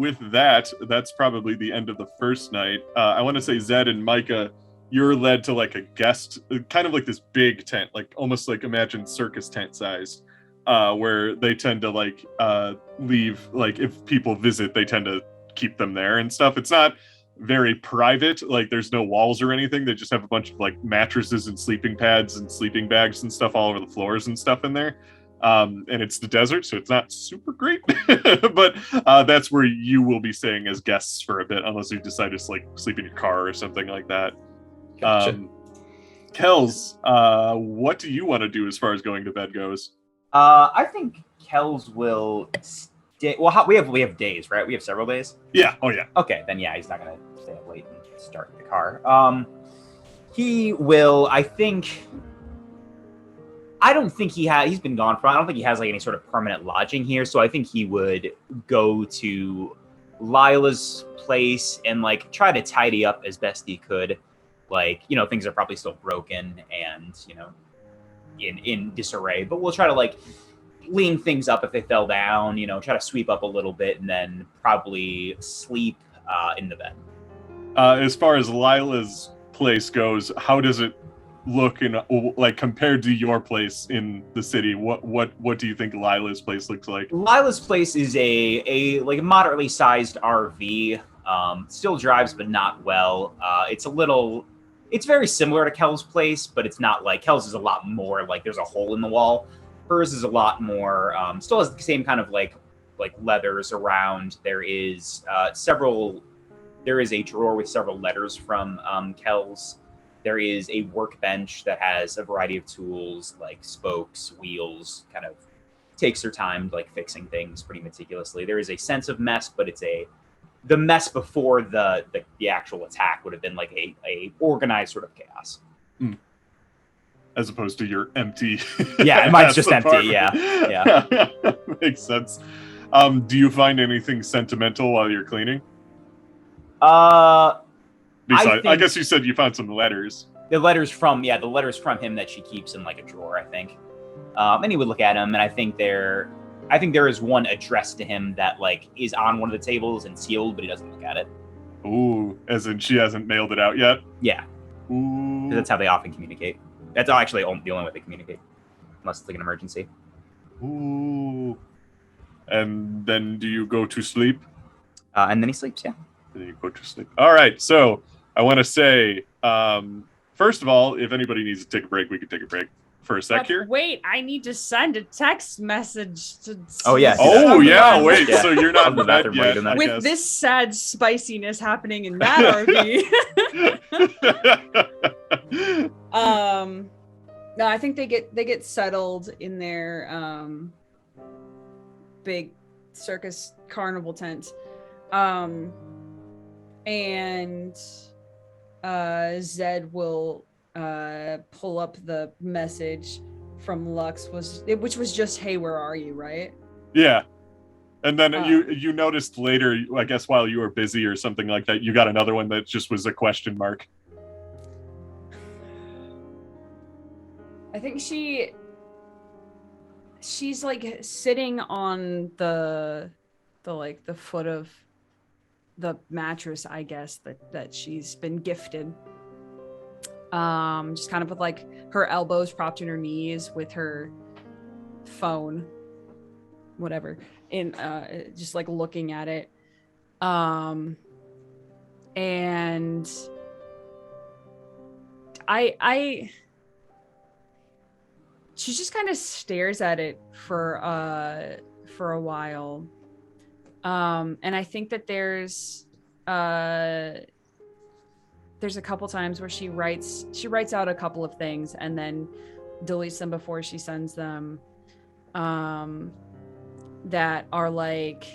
with that, that's probably the end of the first night. I want to say Zed and Micah, you're led to like a guest, kind of like this big tent, like almost like imagine circus tent size, where they tend to like leave, like if people visit, they tend to keep them there and stuff. It's not very private, like there's no walls or anything. They just have a bunch of like mattresses and sleeping pads and sleeping bags and stuff all over the floors and stuff in there. And it's the desert, so it's not super great, but that's where you will be staying as guests for a bit, unless you decide to like sleep in your car or something like that. Gotcha. Kells, what do you want to do as far as going to bed goes? I think Kells will stay. Well, we have days, right? We have several days. Yeah. Oh yeah. Okay, then yeah, he's not gonna stay up late and start the car. He will. I don't think he's been gone for. I don't think he has like any sort of permanent lodging here. So I think he would go to Lila's place and like try to tidy up as best he could. Like, you know, things are probably still broken and, you know, in disarray, but we'll try to like lean things up if they fell down, you know, try to sweep up a little bit and then probably sleep in the bed. As far as Lila's place goes, how does it look in like compared to your place in the city? What do you think Lila's place looks like? Lila's place is a like moderately sized RV. Still drives, but not well. It's very similar to Kel's place, but it's not like Kel's is a lot more like there's a hole in the wall. Hers is a lot more, still has the same kind of like leathers around. There is a drawer with several letters from Kel's. There is a workbench that has a variety of tools like spokes, wheels, kind of takes her time like fixing things pretty meticulously. There is a sense of mess, but it's the mess before the actual attack would have been like a organized sort of chaos. As opposed to your empty. Yeah, mine's just empty. Yeah. Makes sense. Do you find anything sentimental while you're cleaning? I guess you said you found some letters. The letters from him that she keeps in like a drawer, I think. And he would look at them, and I think there is one addressed to him that like is on one of the tables and sealed, but he doesn't look at it. Ooh, as in she hasn't mailed it out yet? Yeah. Ooh. That's how they often communicate. That's actually the only way they communicate, unless it's like an emergency. Ooh. And then do you go to sleep? And then he sleeps, yeah. And then you go to sleep. All right, so I want to say, first of all, if anybody needs to take a break, we could take a break for a sec here. Wait, I need to send a text message to. Oh yeah. Oh yeah. Wait. Yeah. So you're not in the bed yet? With this sad spiciness happening in that RV. No, I think they get settled in their big circus carnival tent, and Zed will pull up the message from Lux, which was just, "Hey, where are you?" Right? Yeah. And then you noticed later, I guess while you were busy or something like that, you got another one that just was a question mark. I think she's like sitting on the foot of the mattress, I guess, that she's been gifted. Just kind of with like her elbows propped in her knees with her phone, whatever, in just like looking at it. And she just kind of stares at it for a while. And I think that there's a couple times where she writes out a couple of things and then deletes them before she sends them, that are like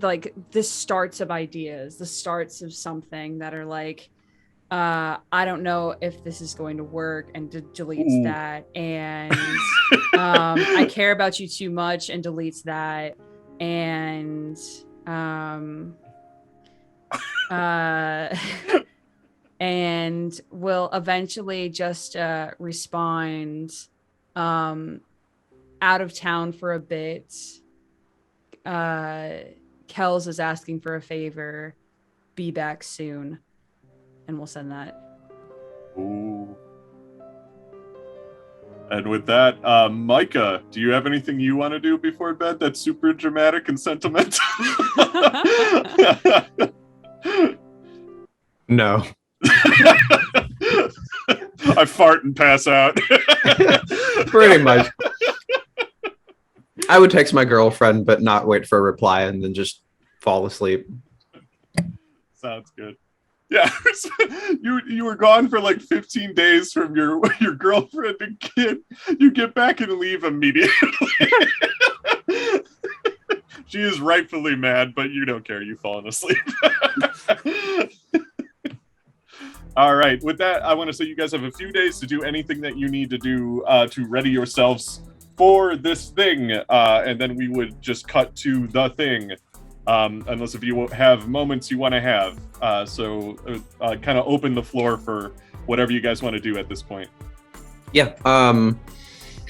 like the starts of ideas, the starts of something that are like, I don't know if this is going to work, and deletes that, and I care about you too much, and deletes that, and and will eventually just respond out of town for a bit. Kells is asking for a favor. Be back soon. And we'll send that. Ooh. And with that, Micah, do you have anything you want to do before bed that's super dramatic and sentimental? No. I fart and pass out. Pretty much. I would text my girlfriend, but not wait for a reply and then just fall asleep. Sounds good. Yeah, you were gone for like 15 days from your girlfriend and kid. You get back and leave immediately. She is rightfully mad, but you don't care. You've fallen asleep. All right. With that, I want to say you guys have a few days to do anything that you need to do to ready yourselves for this thing, and then we would just cut to the thing. Unless if you have moments you want to have. So kind of open the floor for whatever you guys want to do at this point. Yeah.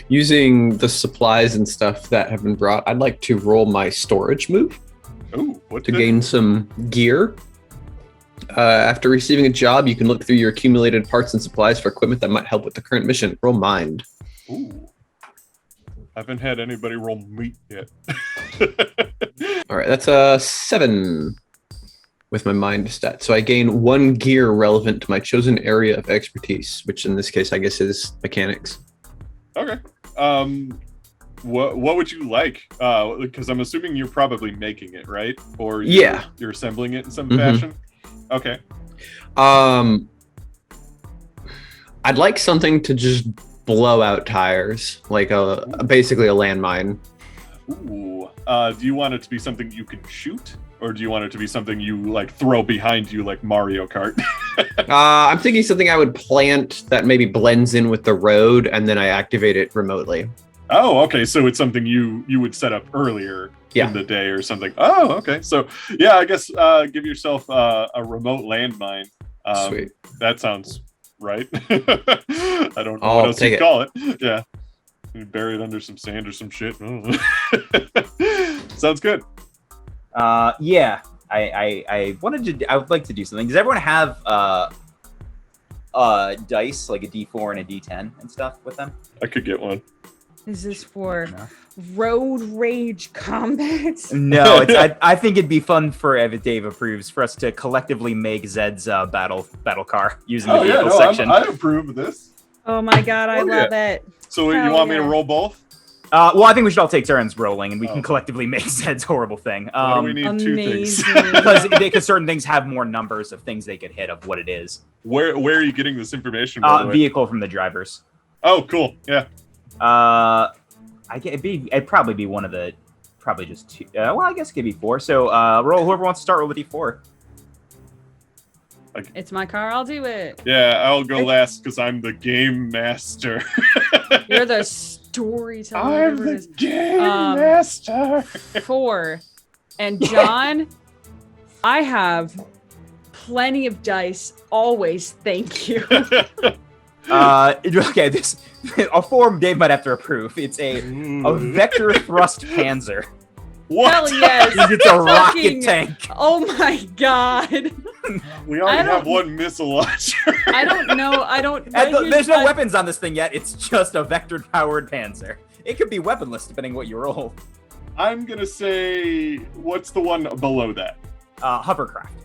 Using the supplies and stuff that have been brought, I'd like to roll my storage move to gain some gear. After receiving a job, you can look through your accumulated parts and supplies for equipment that might help with the current mission. Roll mind. Ooh. I haven't had anybody roll meat yet. All right, that's a 7 with my mind stat. So I gain 1 gear relevant to my chosen area of expertise, which in this case, I guess, is mechanics. Okay. What would you like? Because I'm assuming you're probably making it, right? Or you're assembling it in some fashion. Okay. I'd like something to just blow out tires, like basically a landmine. Ooh. Do you want it to be something you can shoot, or do you want it to be something you like throw behind you like Mario Kart? I'm thinking something I would plant that maybe blends in with the road, and then I activate it remotely. Oh, okay. So it's something you would set up earlier in the day or something. Oh, okay. So yeah, I guess give yourself a remote landmine. Sweet. That sounds right. I don't know I'll what else take you it. call it. Yeah. You bury it under some sand or some shit. Oh. Sounds good. Yeah. I would like to do something. Does everyone have dice, like a D4 and a D10 and stuff with them? I could get one. Is this for road rage combat? No, I think it'd be fun for, if Dave approves, for us to collectively make Zed's battle car using the vehicle section. I approve of this. Oh my god, I love it. So you want me to roll both? Well, I think we should all take turns rolling, and we can collectively make Zed's horrible thing. Why do we need two things? because certain things have more numbers of things they could hit of what it is. Where are you getting this information? By the way? Vehicle from the drivers. Oh, cool. Yeah. It'd probably be one of the, probably just two. Well, I guess it could be 4. So roll, whoever wants to start, roll the D4. It's my car. I'll do it. Yeah, I'll go last because I'm the game master. You're the storyteller. I'm the game master. 4. And John, I have plenty of dice. Always. Thank you. Okay, this a form Dave might have to approve. It's a vector thrust panzer. What? Hell yes. It's a rocket tank. Oh my god. We already have one missile launcher. I don't know. There's no weapons on this thing yet. It's just a vector-powered panzer. It could be weaponless depending what you roll. I'm gonna say, what's the one below that? Hovercraft.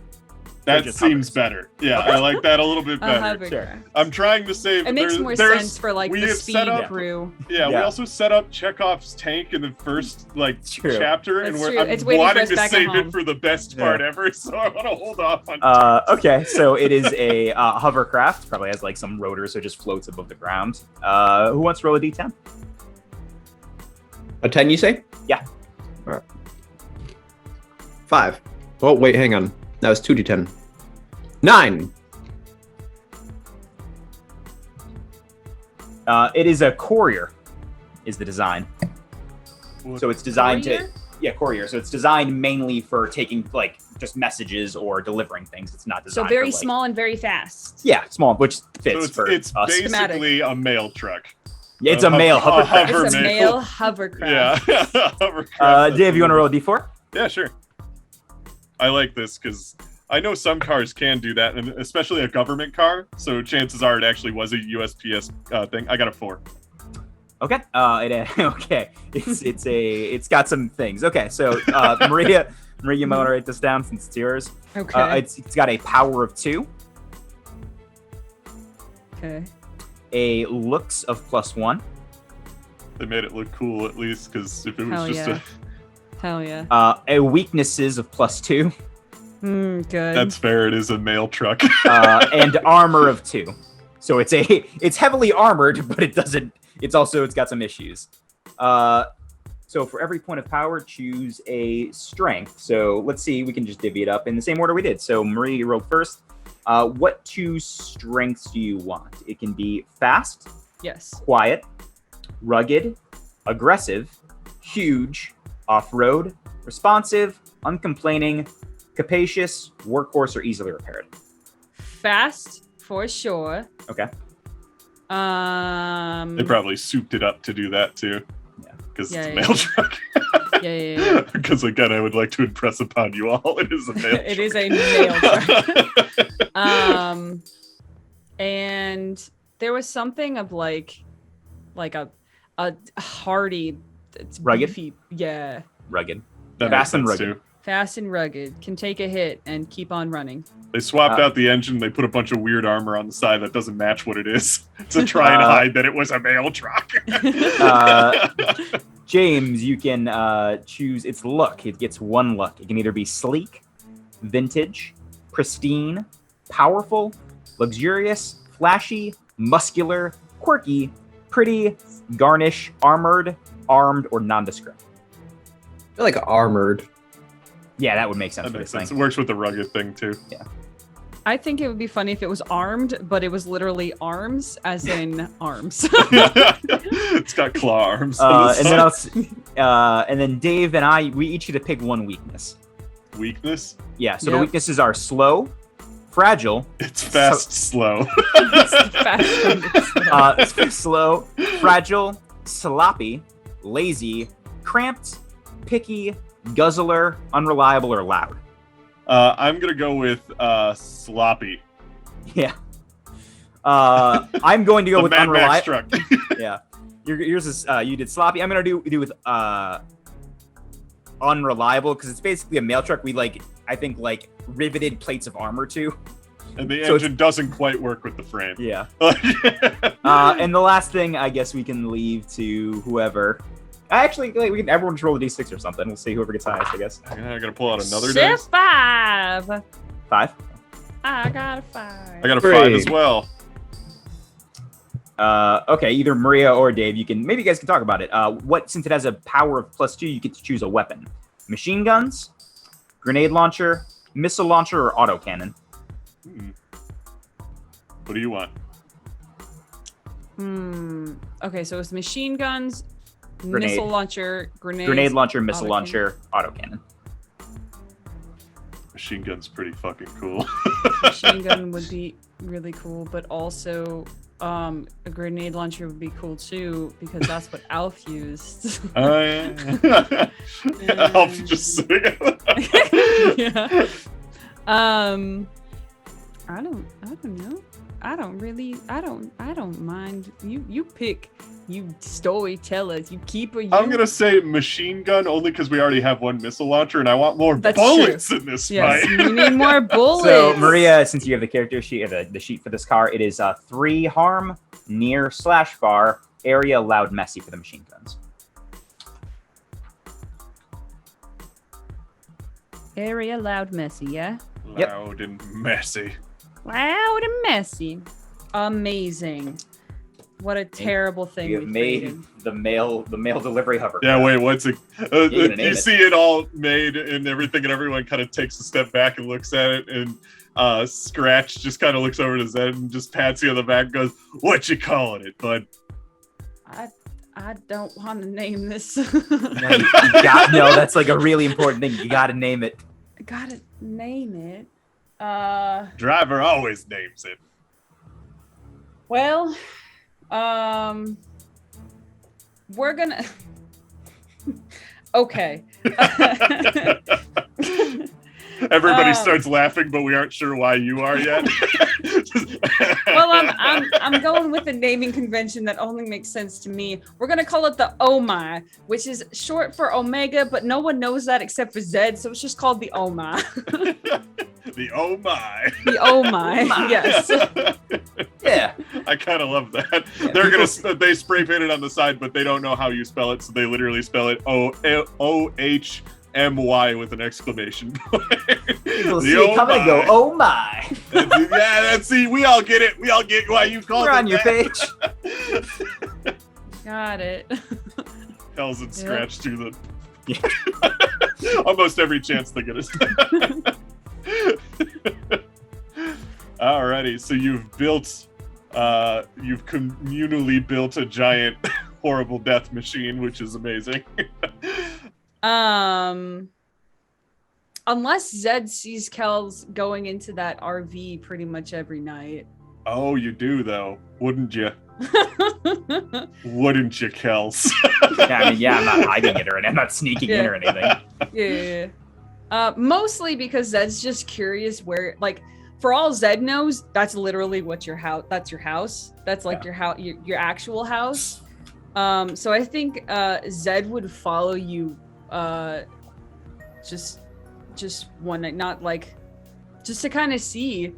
That seems better. Yeah, I like that a little bit better. Sure. I'm trying to save. It makes more sense for like the speed crew. Yeah, we also set up Chekhov's tank in the first chapter, and I'm wanting to save it for the best part ever, so I want to hold off on. Okay, so it is a hovercraft. Probably has like some rotors, so it just floats above the ground. Who wants to roll a D10? A 10, you say? Yeah. All right. 5. Oh wait, hang on. That was 2d10. 9. It is a courier, is the design. What? So it's designed courier. So it's designed mainly for taking like just messages or delivering things. It's not designed. So very for, small and very fast. Yeah, small, which fits so it's for us. basically a mail truck. Yeah, it's a male hovercraft. It's a male hovercraft. Yeah, hovercraft. Dave, you want to roll a d4? Yeah, sure. I like this because I know some cars can do that, and especially a government car. So chances are it actually was a USPS thing. I got a 4. Okay. Okay. It's got some things. Okay. So Maria, you might want to write this down since it's yours. Okay. It's got a power of 2. Okay. A looks of +1. They made it look cool at least, because if it was Hell yeah. A weaknesses of +2. Good. That's fair. It is a mail truck. And armor of 2. So it's heavily armored, but it's got some issues. So for every point of power, choose a strength. So let's see, we can just divvy it up in the same order we did. So Marie, you rolled first. What 2 strengths do you want? It can be fast, yes, quiet, rugged, aggressive, huge, off-road, responsive, uncomplaining, capacious, workhorse, or easily repaired. fast for sure. Okay. They probably souped it up to do that too. Yeah. Because it's a mail truck. Yeah. Because again, I would like to impress upon you all. It is a mail truck. It is a mail truck. And there was something of like a hardy, it's rugged. beefy, yeah. Rugged. That Fast and makes sense, rugged. too. Fast and rugged, can take a hit and keep on running. They swapped out the engine. They put a bunch of weird armor on the side that doesn't match what it is to try and hide that it was a mail truck. James, you can choose its look. It gets 1 look. It can either be sleek, vintage, pristine, powerful, luxurious, flashy, muscular, quirky, pretty, garnish, armored, armed, or nondescript. I feel like armored. Yeah, that would make sense That for makes this sense. thing. It works with the rugged thing too. Yeah. I think it would be funny if it was armed, but it was literally arms, as in arms. It's got claw arms. And then Dave and I, we each get to pick 1 weakness. Weakness? Yeah, so the Yep. weaknesses are slow, fragile. It's fast, slow. Slow, fragile, sloppy, lazy, cramped, picky, guzzler, unreliable, or loud. I'm gonna go with sloppy. Yeah. I'm going to go The with Mad Max unreliable. truck. Yeah. Yours is you did sloppy. I'm gonna do with unreliable because it's basically a mail truck. We I think riveted plates of armor to. And the engine doesn't quite work with the frame. Yeah. And the last thing I guess we can leave to whoever. Actually, we can everyone just roll a d6 or something. We'll see whoever gets highest, I guess. I gotta pull out another Ship dice. 5. 5. I got a 5. I got a 5 as well. Okay, either Maria or Dave, maybe you guys can talk about it. Since it has a power of +2, you get to choose a weapon. Machine guns, grenade launcher, missile launcher, or autocannon. What do you want? Okay, so it's machine guns, Grenade. missile launcher, Grenade launcher, missile autocannon. launcher, autocannon. Machine gun's pretty fucking cool. Machine gun would be really cool, but also a grenade launcher would be cool too, because that's what Alf used. Oh yeah. I'll just say Yeah. I don't know. I don't mind. You pick, you storytellers, you keeper. I'm gonna say machine gun only because we already have 1 missile launcher, and I want more That's bullets in this Yes, fight. you need more bullets. So, Maria, since you have the character sheet, the sheet for this car, it is 3 harm, near/far, area, loud, messy for the machine guns. Area, loud, messy, yeah? Loud and messy. Loud and messy. Amazing. What a terrible thing You we have made created. the mail delivery hover. Yeah, wait, what's it? gonna name You it. see it all made and everything, and everyone kind of takes a step back and looks at it, and Scratch just kind of looks over to Zed and just pats you on the back and goes, "What you calling it, bud?" I don't want to name this. No, that's like a really important thing. You got to name it. I gotta name it. Driver always names it. Well, we're gonna. Okay. Everybody starts laughing, but we aren't sure why you are yet. Well, I'm going with the naming convention that only makes sense to me. We're gonna call it the OMI, which is short for Omega, but no one knows that except for Zed, so it's just called the OMI. The oh my. The OMI, yes. Yeah. I kind of love that. Yeah, They spray paint it on the side, but they don't know how you spell it, so they literally spell it OHMY with an exclamation point. People see it coming and go, oh my. We all get it. We all get why you called it. We're on your page. Got it. Kells and Scratch to the almost every chance they get us. Alrighty, so you've communally built a giant horrible death machine, which is amazing. Unless Zed sees Kells going into that RV pretty much every night. Oh, you do though, wouldn't you? Wouldn't you, Kells? I'm not hiding it or anything. I'm not sneaking in or anything. Yeah. Mostly because Zed's just curious where, like, for all Zed knows, that's literally what your house. That's your house. That's like your house, your actual house. So I think Zed would follow you, just one night, not like, just to kind of see,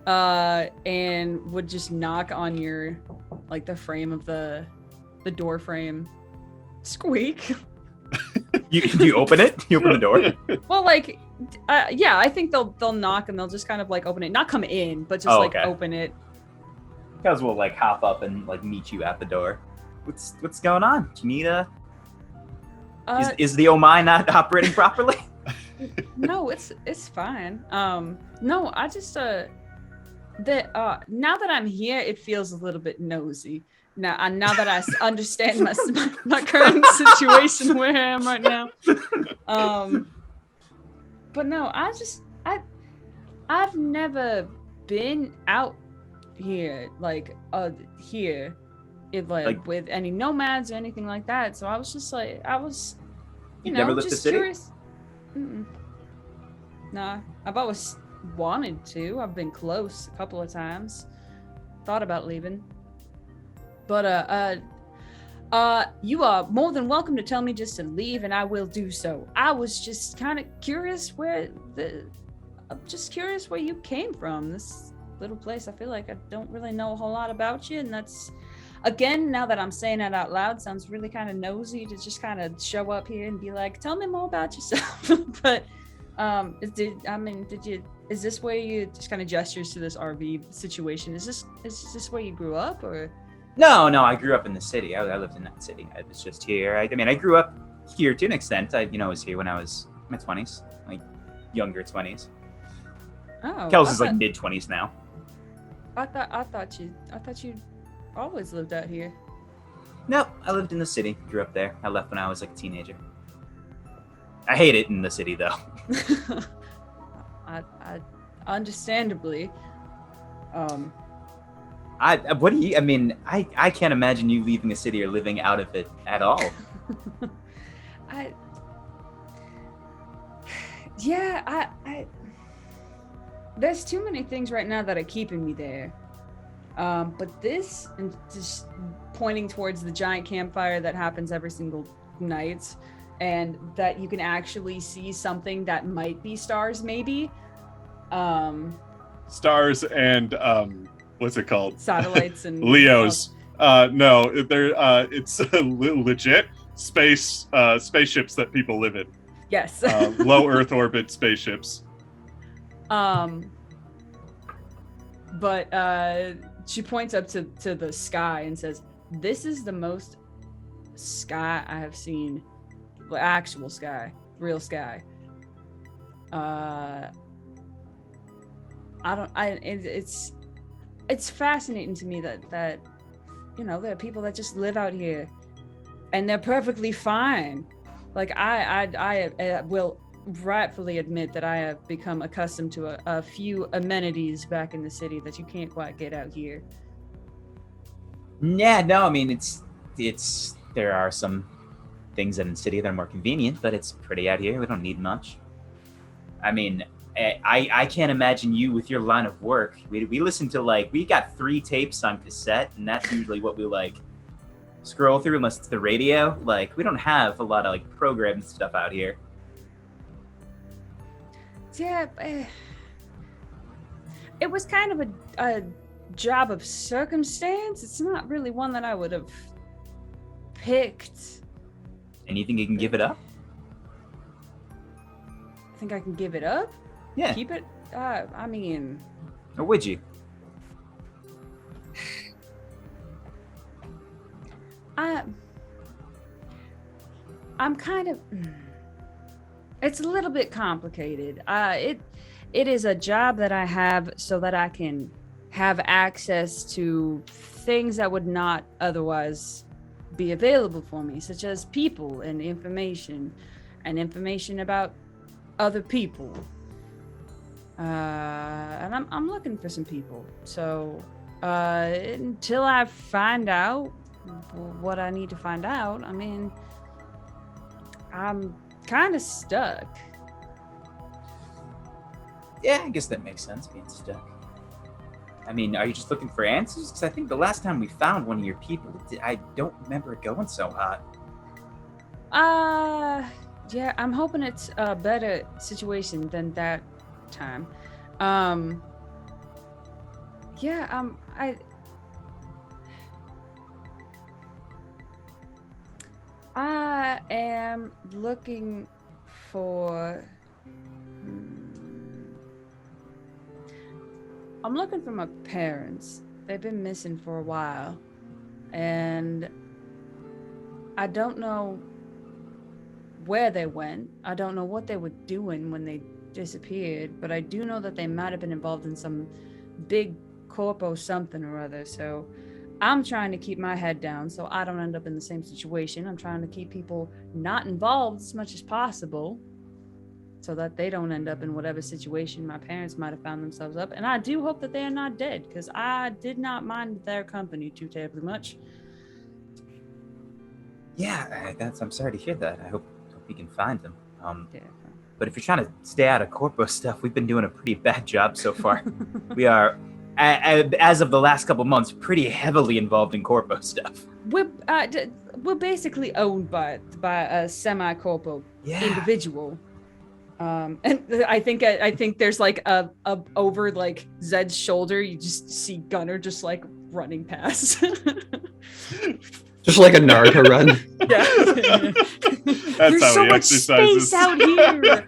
and would just knock on your, like, the frame of the door frame. Squeak. You open it? You open the door? Well, like, I think they'll knock and they'll just kind of like open it, not come in, but just open it. Kells will like hop up and like meet you at the door. What's going on? Do you need is the OMI not operating properly? No, it's fine. No, I just now that I'm here, it feels a little bit nosy. Now that I understand my current situation where I am right now. But no, I've never been out here, like here, like with any nomads or anything like that. So I was just like, you never left the city? Curious. Nah, I've always wanted to. I've been close a couple of times. Thought about leaving. But you are more than welcome to tell me just to leave, and I will do so. I was just kind of curious where you came from. This little place, I feel like I don't really know a whole lot about you, and that's, again, now that I'm saying that out loud, sounds really kind of nosy to just kind of show up here and be like, tell me more about yourself. But is this where you just kind of gestures to this RV situation? Is this where you grew up, or? No, I grew up in the city. I lived in that city. I was just here. I grew up here to an extent. I was here when I was in my 20s, like younger 20s. Oh, Kells is like mid 20s now. I thought you always lived out here. No, I lived in the city. Grew up there. I left when I was like a teenager. I hate it in the city though. I understandably. I can't imagine you leaving a city or living out of it at all. There's too many things right now that are keeping me there. But this, and just pointing towards the giant campfire that happens every single night, and that you can actually see something that might be stars, maybe. Stars and what's it called? Satellites and Leos. No, it's legit spaceships that people live in. Yes. Low Earth orbit spaceships. But she points up to the sky and says, "This is the most sky I have seen, actual sky, real sky. It's fascinating to me that there are people that just live out here, and they're perfectly fine. Like I will rightfully admit that I have become accustomed to a few amenities back in the city that you can't quite get out here." Yeah, no, it's there are some things in the city that are more convenient, but it's pretty out here. We don't need much. I mean, I can't imagine you with your line of work. We listen to we got 3 tapes on cassette, and that's usually what we scroll through unless it's the radio. We don't have a lot of programmed stuff out here. Yeah, it was kind of a job of circumstance. It's not really one that I would have picked. And you think you can give it up? I think I can give it up? Yeah. Keep it? I mean... Or would you? I'm kind of... It's a little bit complicated. It is a job that I have so that I can have access to things that would not otherwise be available for me, such as people and information about other people. And I'm looking for some people. So until I find out what I need to find out, I mean, I'm kind of stuck. Yeah, I guess that makes sense, being stuck. I mean, are you just looking for answers? Because I think the last time we found one of your people, I don't remember it going so hot. Yeah, I'm hoping it's a better situation than that time. Yeah, I am looking for... I'm looking for my parents. They've been missing for a while. And I don't know where they went. I don't know what they were doing when they disappeared, but I do know that they might have been involved in some big corpo something or other. So I'm trying to keep my head down so I don't end up in the same situation. I'm trying to keep people not involved as much as possible so that they don't end up in whatever situation my parents might have found themselves up. And I do hope that they are not dead, because I did not mind their company too terribly much. Yeah, I'm sorry to hear that. I hope we can find them. Yeah. But if you're trying to stay out of corpo stuff, we've been doing a pretty bad job so far. We are, as of the last couple months, pretty heavily involved in corpo stuff. We're basically owned by a semi-corpo individual. And I think there's a over Zed's shoulder, you just see Gunnar just running past. Just like a Naruto run. Yeah. That's There's how so he much exercises. space out here.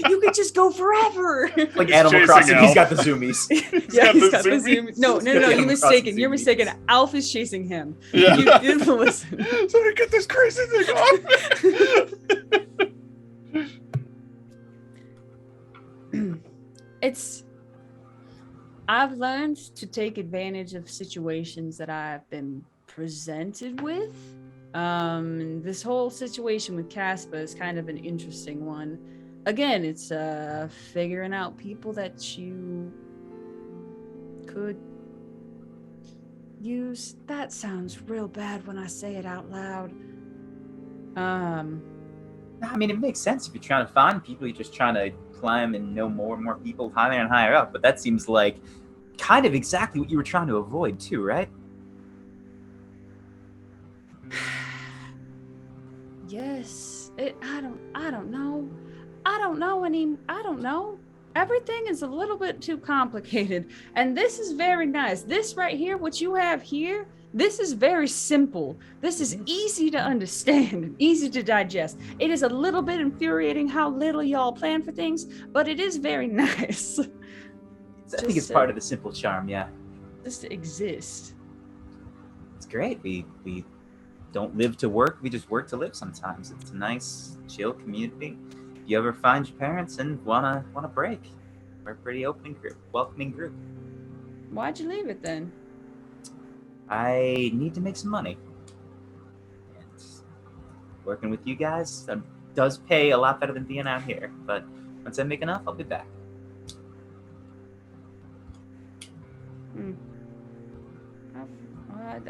You could just go forever. Like Animal Crossing, Alf. he's got the zoomies. He's got the zoomies. No, you're mistaken. You're mistaken. Alf is chasing him. Yeah. You didn't listen. Somebody get this crazy thing off. I've learned to take advantage of situations that I've been presented with. This whole situation with Casper is kind of an interesting one. Again, it's figuring out people that you could use. That sounds real bad when I say it out loud. I mean, it makes sense if you're trying to find people. You're just trying to climb and know more and more people higher and higher up. But that seems like kind of exactly what you were trying to avoid too, right? Yes. I don't know. Everything is a little bit too complicated. And this is very nice. This right here, what you have here, this is very simple. This is easy to understand, easy to digest. It is a little bit infuriating how little y'all plan for things, but it is very nice. I think it's part of the simple charm, yeah. Just to exist. It's great. We don't live to work, we just work to live sometimes. It's a nice, chill community. If you ever find your parents and wanna break, we're a pretty welcoming group. Why'd you leave it then? I need to make some money. And working with you guys does pay a lot better than being out here. But once I make enough, I'll be back.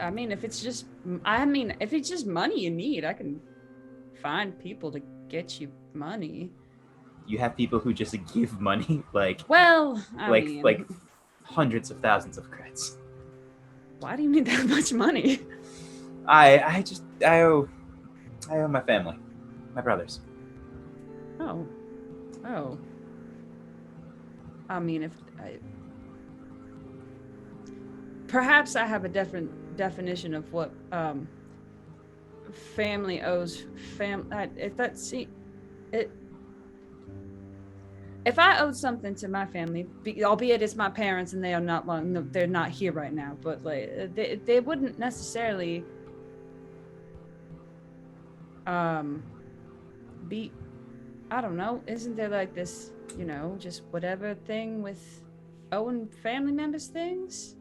I mean, if it's just money you need, I can find people to get you money. You have people who just give money, like hundreds of thousands of creds. Why do you need that much money? I owe my family, my brothers. Oh. I mean, perhaps I have a different definition of what family owes if I owed something to my family, albeit it's my parents and they're not here right now, but like they wouldn't necessarily be, I don't know, isn't there like this, just whatever thing with owing family members things?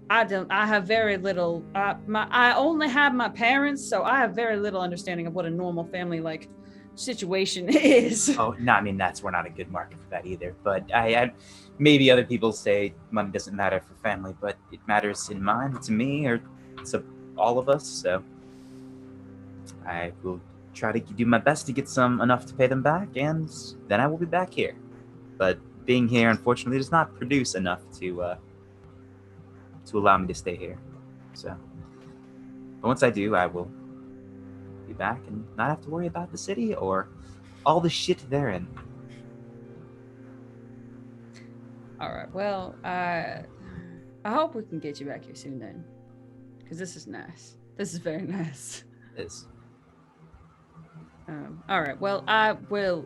I have very little, I only have my parents, so I have very little understanding of what a normal family like situation is. Oh, no, I mean, we're not a good market for that either, but I maybe other people say money doesn't matter for family, but it matters in mine, to me, or to all of us, so I will try to do my best to get enough to pay them back, and then I will be back here. But being here, unfortunately, does not produce enough to allow me to stay here. So, but once I do, I will be back and not have to worry about the city or all the shit therein. All right. Well, I hope we can get you back here soon then, because this is nice. This is very nice. It is. All right. Well, I will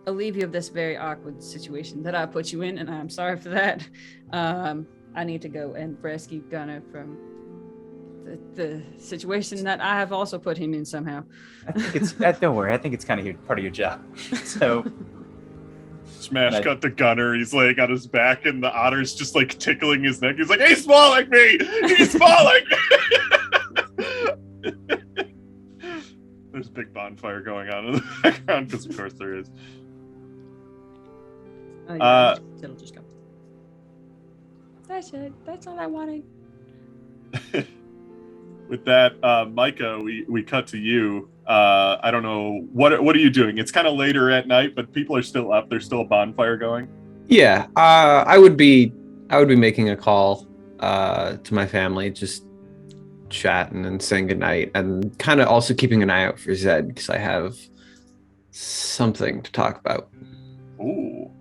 alleviate you of this very awkward situation that I put you in, and I'm sorry for that. I need to go and rescue Gunnar from the situation that I have also put him in somehow. I think it's don't worry. I think it's kind of part of your job. So smash cut to Gunnar. He's laying on his back, and the otter's just like tickling his neck. He's like, "He's small like me. He's small like me." There's a big bonfire going on in the background because, of course, there is. It'll just go. That's it. That's all I wanted. With that, Micah, we cut to you. I don't know what are you doing? It's kind of later at night, but people are still up. There's still a bonfire going. Yeah, I would be making a call to my family, just chatting and saying goodnight, and kind of also keeping an eye out for Zed because I have something to talk about. Ooh.